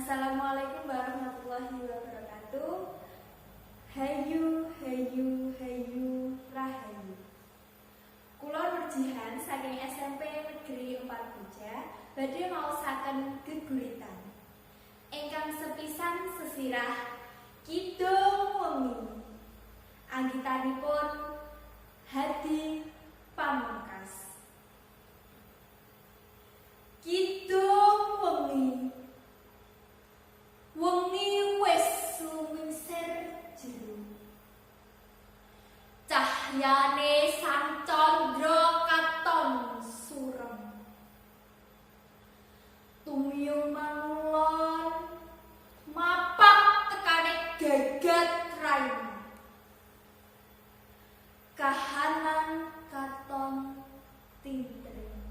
Assalamualaikum warahmatullahi wabarakatuh. Hayu, hayu, hayu, rahayu. Kula NURJIHAN saking SMP Negeri 4 Buja badhe maosaken geguritan ingkang sepisan sesirah kidung wengi. Anggitanipun Hadi Pamungkas. Kidung wengi, wengi wis lumingsir jero, cahyane sang candra katon surem, tumiyung mangulon mapak tekane gagat raina, kahanan katon tintring,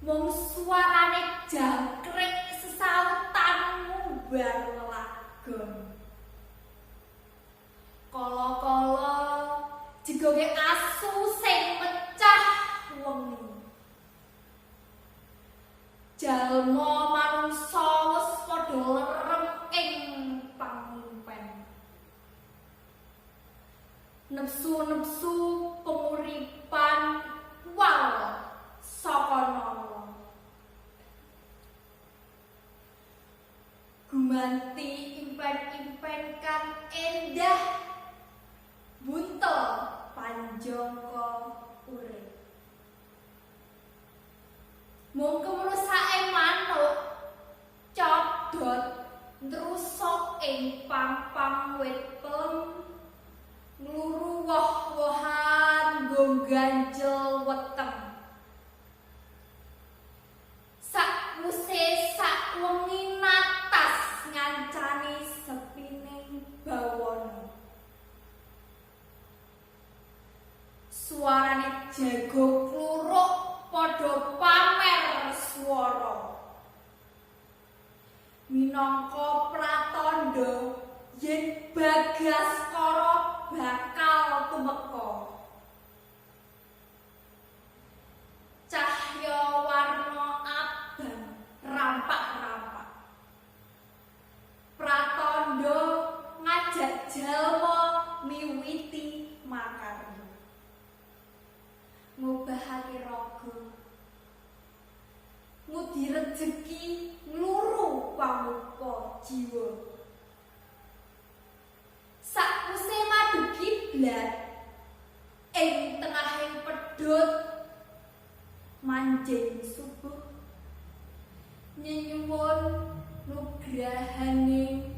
mung suarane jangkrik sesautan mubar lelagon. Kala-kala jigoge asu sing mecah wengi. Jalma manungsa wis padha lerem ing pangimpen. Nepsu-nepsu penguripan wal saka nala. Gumanti impen-impen kang endah, buntel panjangka urip. Mung kemrusake manuk codot ntrusuk ing pang-pang wit pelem, ngluru woh-wohan nggo ganjel weteng. Sakwise sak wengi natas ngancani sepining bawana. Suarane jago kluruk padha pamer swara. Minangka pratandha yen Bagaskara bakal tumeka. Cahya warna abang rampak-rampak. Pratandha ngajak jalma miwiti makarya. Ngubahake raga, ngudi rejeki, ngluru pamuka jiwa. Sakwise madhep kiblat ing tengahing pedhot manjing subuh, nyenyuwun nugrahane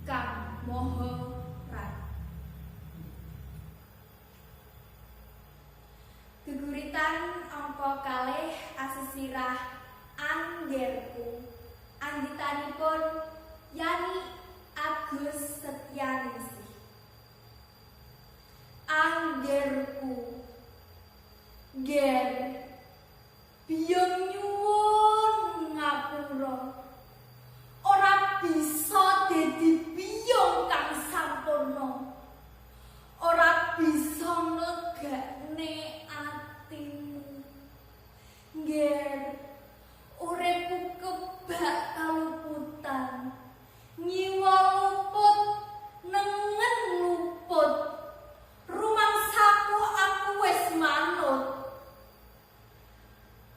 Kang Maha Ratu. Geguritan angka kalih asesirah anggerku, anggitanipun Yani Agus Setyaningsih. Anggerku, ger biyong nyuwun ngapura, ora bisa dadi biyong kang sampurna, ora bisa nglegakne atimu. Nger uripku kebak kaluputan, nyiwa luput, nengen luput, rumangsaku aku wis manut.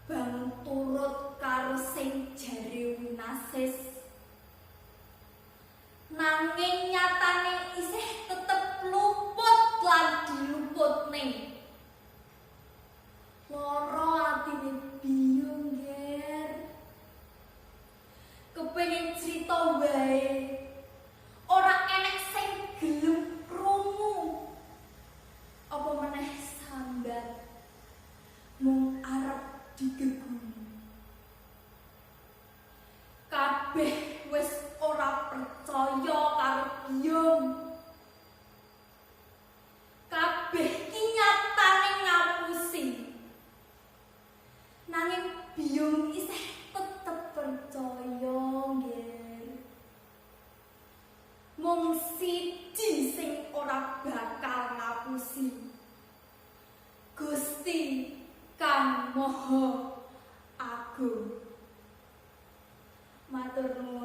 Bang turut karo sing jare winasis, nanging nyatane isih tetep luput lan diluputne. Lara atine biyong ger, kepengin crita wae, ora enek sing gelem krungu, apa meneh sambat, mung arep digeguni. Kabeh wis ora percaya karo biyong. Kabeh ki nyatane ngapusi, nanging biyong isih tetep percaya nggih. Mung siji sing ora bakal ngapusi, Gusti Kang Maha Agung. matur nuwun.